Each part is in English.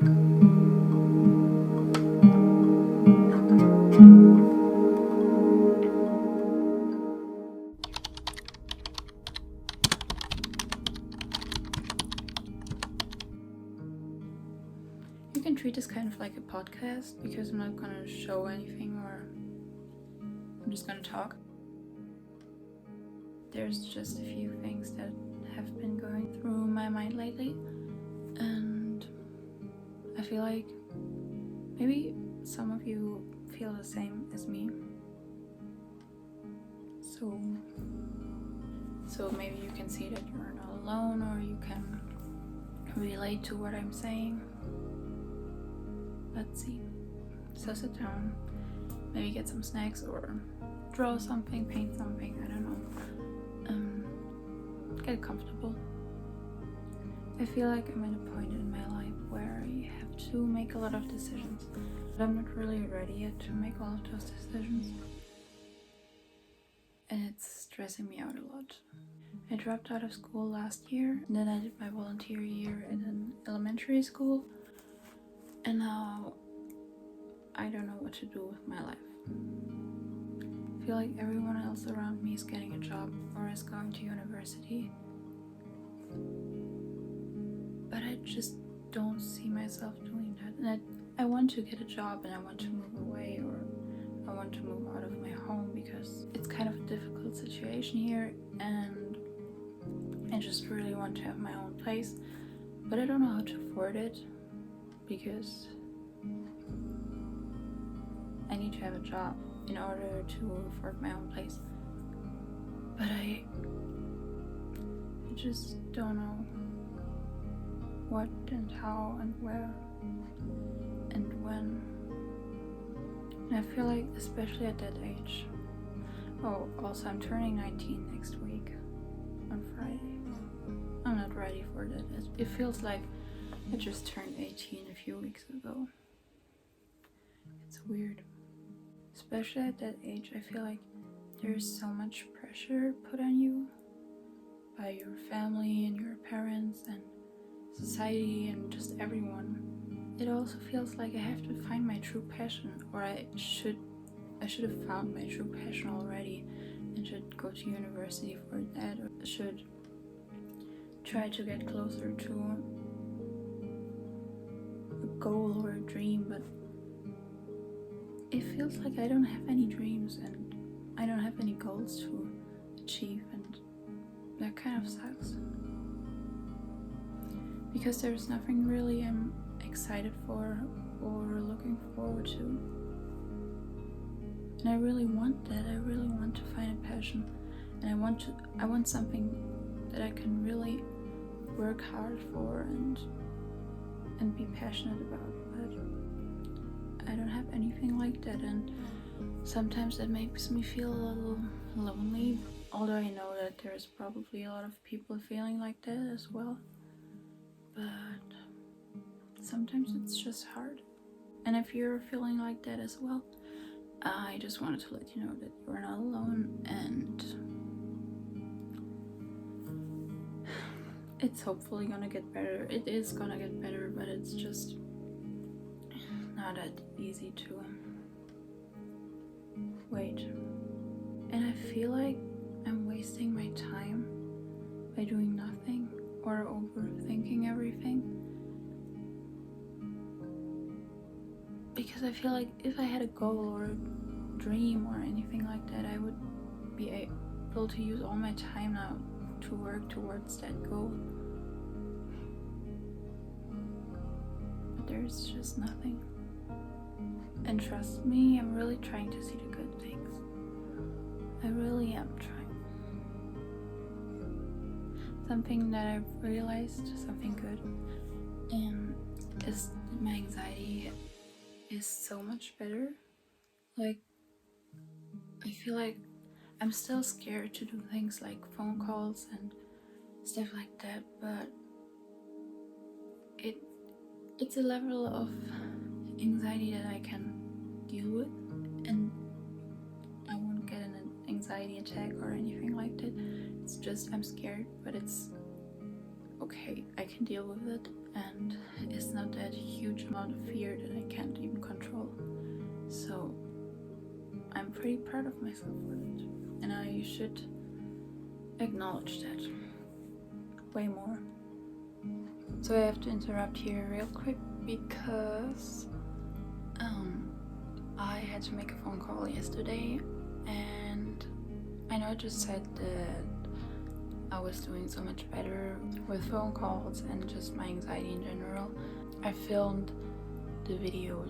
You can treat this kind of like a podcast because I'm not gonna show anything or I'm just gonna talk. There's just a few things that have been going through my mind lately, and I feel like maybe some of you feel the same as me. So maybe you can see that you're not alone, or you can relate to what I'm saying. Let's see. So sit down, maybe get some snacks or draw something, paint something, I don't know. Get comfortable. I feel like I'm at a point in my life where I have to make a lot of decisions, but I'm not really ready yet to make all of those decisions. And it's stressing me out a lot. I dropped out of school last year, and then I did my volunteer year in an elementary school, and now I don't know what to do with my life. I feel like everyone else around me is getting a job or is going to university, but I just don't see myself doing that. And I want to get a job and I want to move away, or I want to move out of my home because it's kind of a difficult situation here, and I just really want to have my own place, but I don't know how to afford it because I need to have a job in order to afford my own place. But I just don't know what and how and where and when. And I feel like, especially at that age. Oh, also I'm turning 19 next week on Friday. I'm not ready for that. It feels like I just turned 18 a few weeks ago. It's weird. Especially at that age, I feel like there's so much pressure put on you by your family and your parents and society and just everyone. It also feels like I have to find my true passion, or I should have found my true passion already and should go to university for that, or should try to get closer to a goal or a dream, but it feels like I don't have any dreams and I don't have any goals to achieve, and that kind of sucks. Because there's nothing really I'm excited for or looking forward to. And I really want that. I really want to find a passion, and I want something that I can really work hard for and be passionate about. But I don't have anything like that, and sometimes that makes me feel a little lonely, although I know that there's probably a lot of people feeling like that as well. But sometimes it's just hard. And if you're feeling like that as well, I just wanted to let you know that you're not alone, and it's hopefully gonna get better. It is gonna get better, but it's just not that easy to wait. And I feel like I'm wasting my time by doing nothing or overthinking everything. Because I feel like if I had a goal or a dream or anything like that, I would be able to use all my time now to work towards that goal. But there's just nothing. And trust me, I'm really trying to see the good things. I really am trying. Something that I've realized, something good, is that my anxiety is so much better. Like, I feel like I'm still scared to do things like phone calls and stuff like that, but it's a level of anxiety that I can deal with, and I won't get an anxiety attack or anything like that. It's just I'm scared, but it's okay. I can deal with it, and it's not that huge amount of fear that I can't even control. So I'm pretty proud of myself for it, and I should acknowledge that way more. So I have to interrupt here real quick because I had to make a phone call yesterday, and I know I just said that I was doing so much better with phone calls and just my anxiety in general. I filmed the video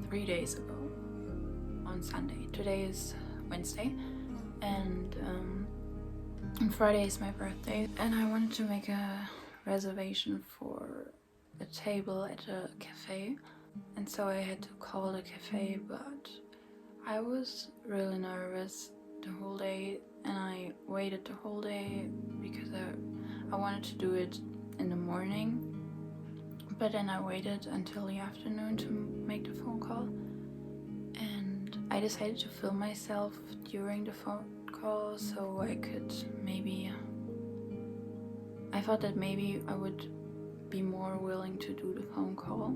3 days ago on Sunday. Today is Wednesday, and on Friday is my birthday, and I wanted to make a reservation for a table at a cafe, and so I had to call the cafe, but I was really nervous the whole day, and I waited the whole day because I wanted to do it in the morning, but then I waited until the afternoon to make the phone call, and I decided to film myself during the phone call so I could I thought that maybe I would be more willing to do the phone call.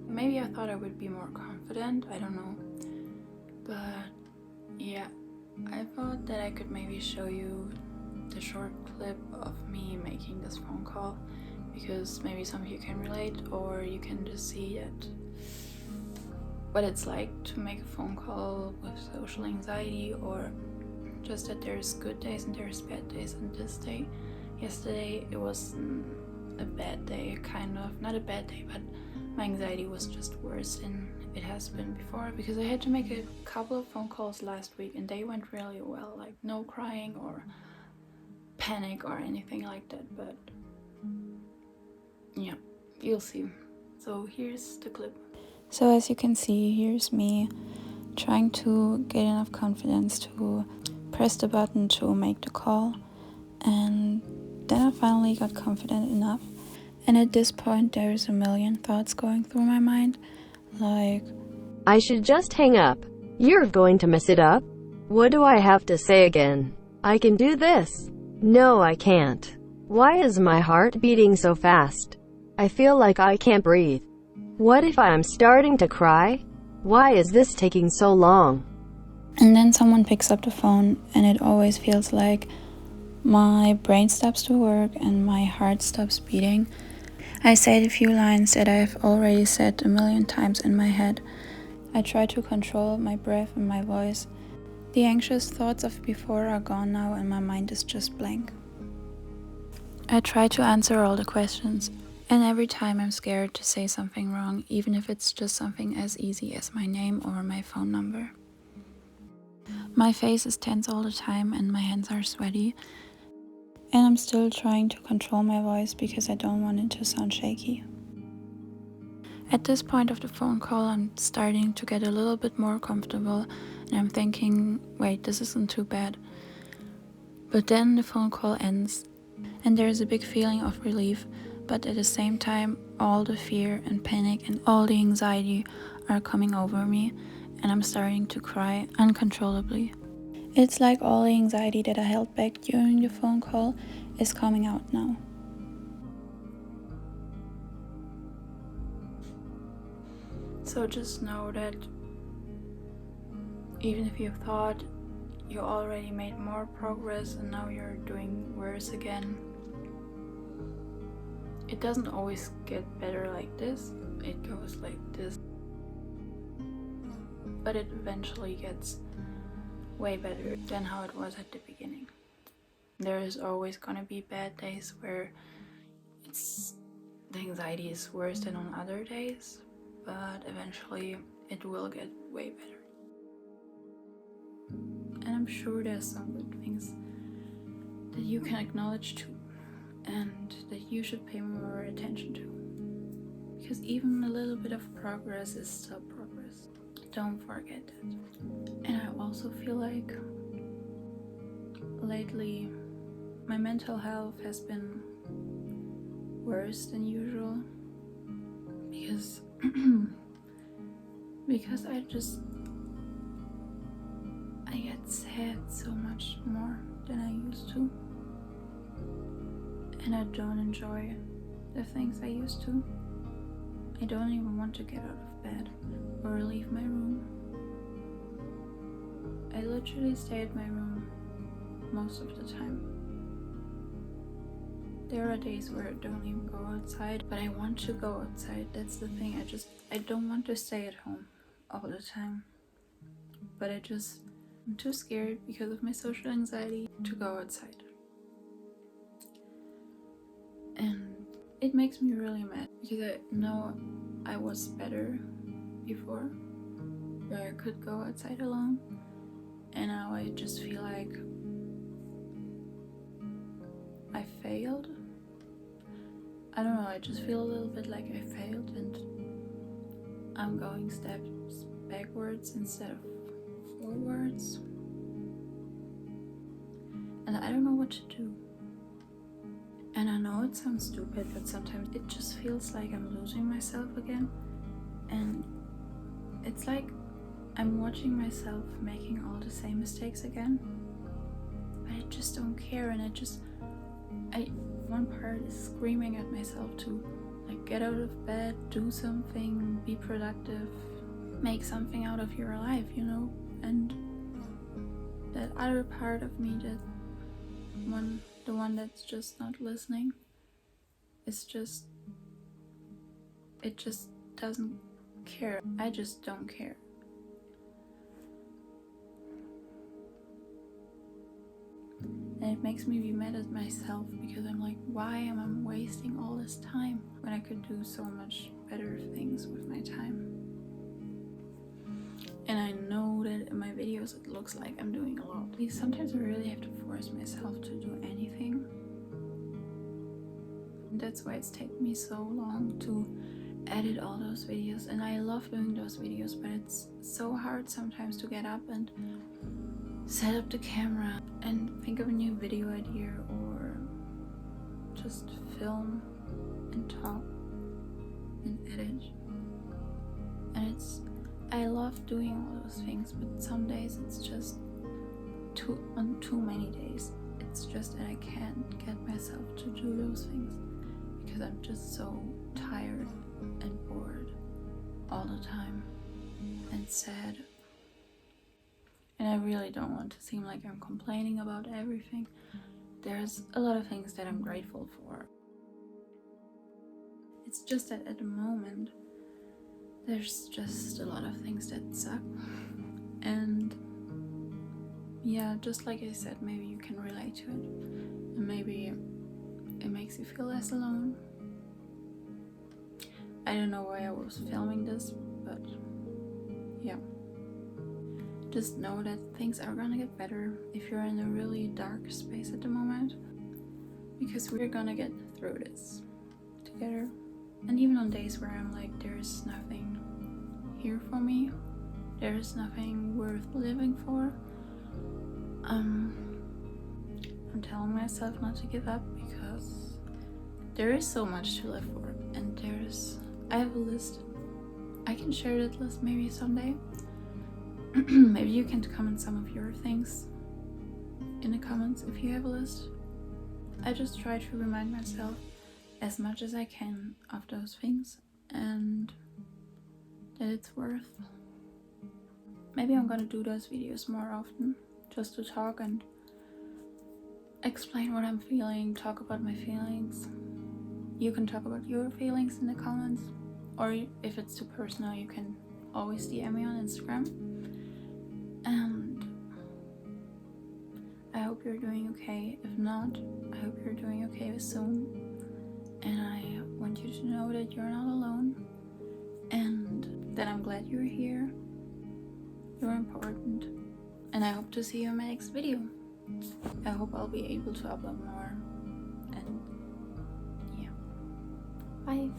Maybe I thought I would be more confident, I don't know. But yeah, I thought that I could maybe show you the short clip of me making this phone call, because maybe some of you can relate, or you can just see what it's like to make a phone call with social anxiety, or just that there's good days and there's bad days. And yesterday it was a bad day, kind of, not a bad day, but my anxiety was just worse than it has been before, because I had to make a couple of phone calls last week and they went really well, like no crying or panic or anything like that. But yeah, you'll see. So here's the clip. So as you can see, here's me trying to get enough confidence to press the button to make the call, and then I finally got confident enough. And at this point there's a million thoughts going through my mind, like, I should just hang up. You're going to mess it up. What do I have to say again? I can do this. No, I can't. Why is my heart beating so fast? I feel like I can't breathe. What if I'm starting to cry? Why is this taking so long? And then someone picks up the phone, and it always feels like my brain stops to work and my heart stops beating. I say the few lines that I've already said a million times in my head. I try to control my breath and my voice. The anxious thoughts of before are gone now, and my mind is just blank. I try to answer all the questions, and every time I'm scared to say something wrong, even if it's just something as easy as my name or my phone number. My face is tense all the time and my hands are sweaty, and I'm still trying to control my voice because I don't want it to sound shaky. At this point of the phone call, I'm starting to get a little bit more comfortable, and I'm thinking, wait, this isn't too bad. But then the phone call ends, and there's a big feeling of relief, but at the same time, all the fear and panic and all the anxiety are coming over me, and I'm starting to cry uncontrollably. It's like all the anxiety that I held back during the phone call is coming out now. So just know that even if you thought you already made more progress and now you're doing worse again, it doesn't always get better like this. It goes like this, but it eventually gets way better than how it was at the beginning. There is always gonna be bad days where the anxiety is worse than on other days, but eventually it will get way better. And I'm sure there's some good things that you can acknowledge too, and that you should pay more attention to, because even a little bit of progress is still progress. Don't forget that. And I also feel like lately my mental health has been worse than usual, because I get sad so much more than I used to, and I don't enjoy the things I used to. I don't even want to get out of bed or leave my room. I literally stay at my room most of the time. There are days where I don't even go outside, but I want to go outside. That's the thing. I don't want to stay at home all the time. But I'm too scared because of my social anxiety to go outside. And it makes me really mad because I know I was better before, where I could go outside alone. And now I just feel like I failed. I don't know, I just feel a little bit like I failed and I'm going steps backwards instead of forwards. And I don't know what to do. And I know it sounds stupid, but sometimes it just feels like I'm losing myself again. And it's like I'm watching myself making all the same mistakes again. But I just don't care, and one part is screaming at myself to like get out of bed, do something, be productive, make something out of your life, you know? And that other part of me, the one that's just not listening, it just doesn't care. I just don't care. And it makes me be mad at myself because I'm like, why am I wasting all this time when I could do so much better things with my time? And I know that in my videos it looks like I'm doing a lot. Sometimes I really have to force myself to do anything. And that's why it's taken me so long to edit all those videos. And I love doing those videos, but it's so hard sometimes to get up and set up the camera and think of a new video idea or just film and talk and edit. And I love doing all those things, but some days it's just on too many days. It's just that I can't get myself to do those things because I'm just so tired and bored all the time and sad. And I really don't want to seem like I'm complaining about everything. There's a lot of things that I'm grateful for. It's just that at the moment, there's just a lot of things that suck. And yeah, just like I said, maybe you can relate to it. And maybe it makes you feel less alone. I don't know why I was filming this, but yeah. Just know that things are gonna get better if you're in a really dark space at the moment, because we're gonna get through this together. And even on days where I'm like, there's nothing here for me, there's nothing worth living for, I'm telling myself not to give up because there is so much to live for. And I have a list. I can share that list maybe someday. Maybe you can comment some of your things in the comments if you have a list. I just try to remind myself as much as I can of those things and that it's worth. Maybe I'm gonna do those videos more often, just to talk and explain what I'm feeling, talk about my feelings. You can talk about your feelings in the comments, or if it's too personal, you can always DM me on Instagram. And I hope you're doing okay. If not, I hope you're doing okay soon. And I want you to know that you're not alone and that I'm glad you're here. You're important. And I hope to see you in my next video. I hope I'll be able to upload more. And yeah. Bye.